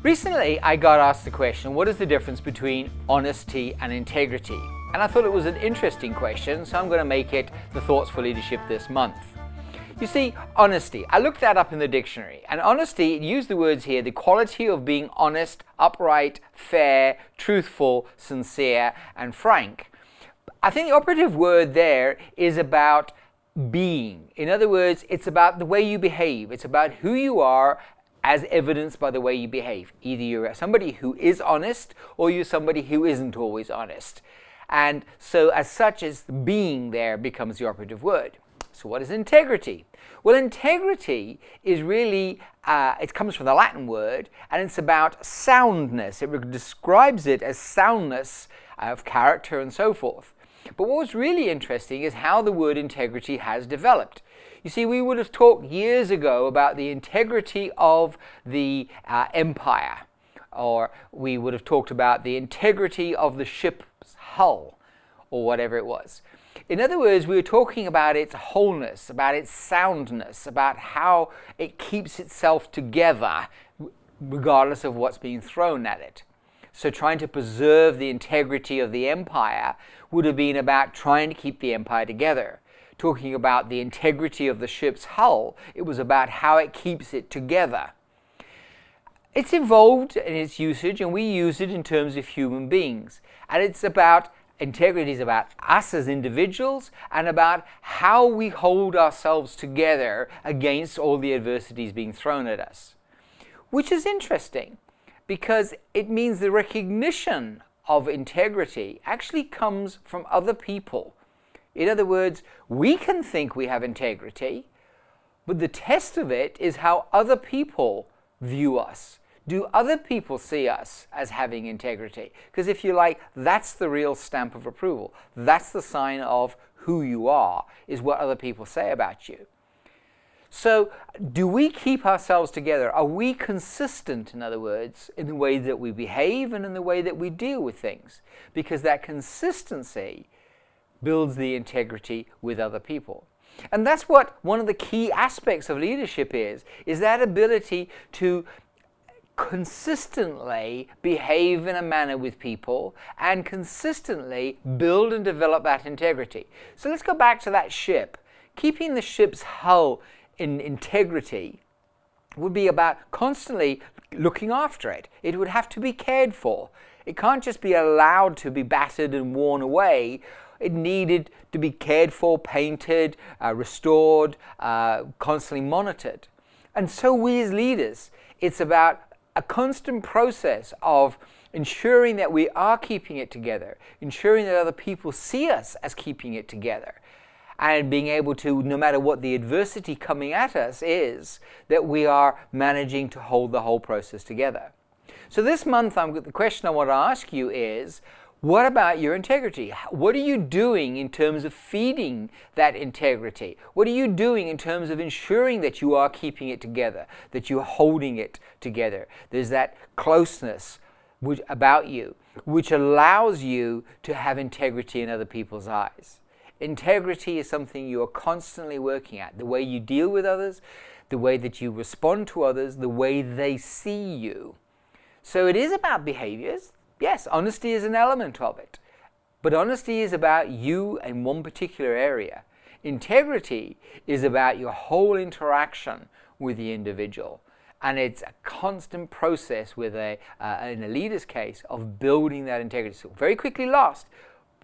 Recently, I got asked the question, what is the difference between honesty and integrity? And I thought it was an interesting question, so I'm going to make it the Thoughts for Leadership this month. You see, honesty, I looked that up in the dictionary, and honesty, it used the words here, the quality of being honest, upright, fair, truthful, sincere, and frank. I think the operative word there is about being. In other words, it's about the way you behave. It's about who you are as evidenced by the way you behave. Either you're somebody who is honest or you're somebody who isn't always honest. And so as such as being there becomes the operative word. So what is integrity? Well, integrity is really, it comes from the Latin word, and it's about soundness. It describes it as soundness of character and so forth. But what was really interesting is how the word integrity has developed. You see, we would have talked years ago about the integrity of the empire, or we would have talked about the integrity of the ship's hull, or whatever it was. In other words, we were talking about its wholeness, about its soundness, about how it keeps itself together regardless of what's being thrown at it. So trying to preserve the integrity of the empire would have been about trying to keep the empire together. Talking about the integrity of the ship's hull, it was about how it keeps it together. It's evolved in its usage, and we use it in terms of human beings. And it's about, integrity is about us as individuals and about how we hold ourselves together against all the adversities being thrown at us. Which is interesting, because it means the recognition of integrity actually comes from other people. In other words, we can think we have integrity, but the test of it is how other people view us. Do other people see us as having integrity? Because if you like, that's the real stamp of approval. That's the sign of who you are, is what other people say about you. So, do we keep ourselves together? Are we consistent, in other words, in the way that we behave and in the way that we deal with things? Because that consistency builds the integrity with other people. And that's what one of the key aspects of leadership is that ability to consistently behave in a manner with people and consistently build and develop that integrity. So let's go back to that ship. Keeping the ship's hull in integrity would be about constantly looking after it. It would have to be cared for. It can't just be allowed to be battered and worn away. It needed to be cared for, painted, restored, constantly monitored. And so we as leaders, it's about a constant process of ensuring that we are keeping it together, ensuring that other people see us as keeping it together, and being able to, no matter what the adversity coming at us is, that we are managing to hold the whole process together. So this month, the question I want to ask you is, what about your integrity? What are you doing in terms of feeding that integrity? What are you doing in terms of ensuring that you are keeping it together, that you are holding it together? There's that closeness about you, which allows you to have integrity in other people's eyes. Integrity is something you are constantly working at. The way you deal with others, the way that you respond to others, the way they see you. So it is about behaviors. Yes, honesty is an element of it. But honesty is about you in one particular area. Integrity is about your whole interaction with the individual. And it's a constant process with in a leader's case, of building that integrity. So very quickly lost,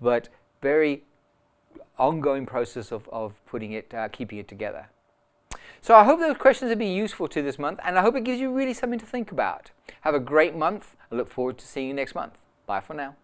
but very ongoing process of putting it, keeping it together. So I hope those questions have been useful to this month, and I hope it gives you really something to think about. Have a great month. I look forward to seeing you next month. Bye for now.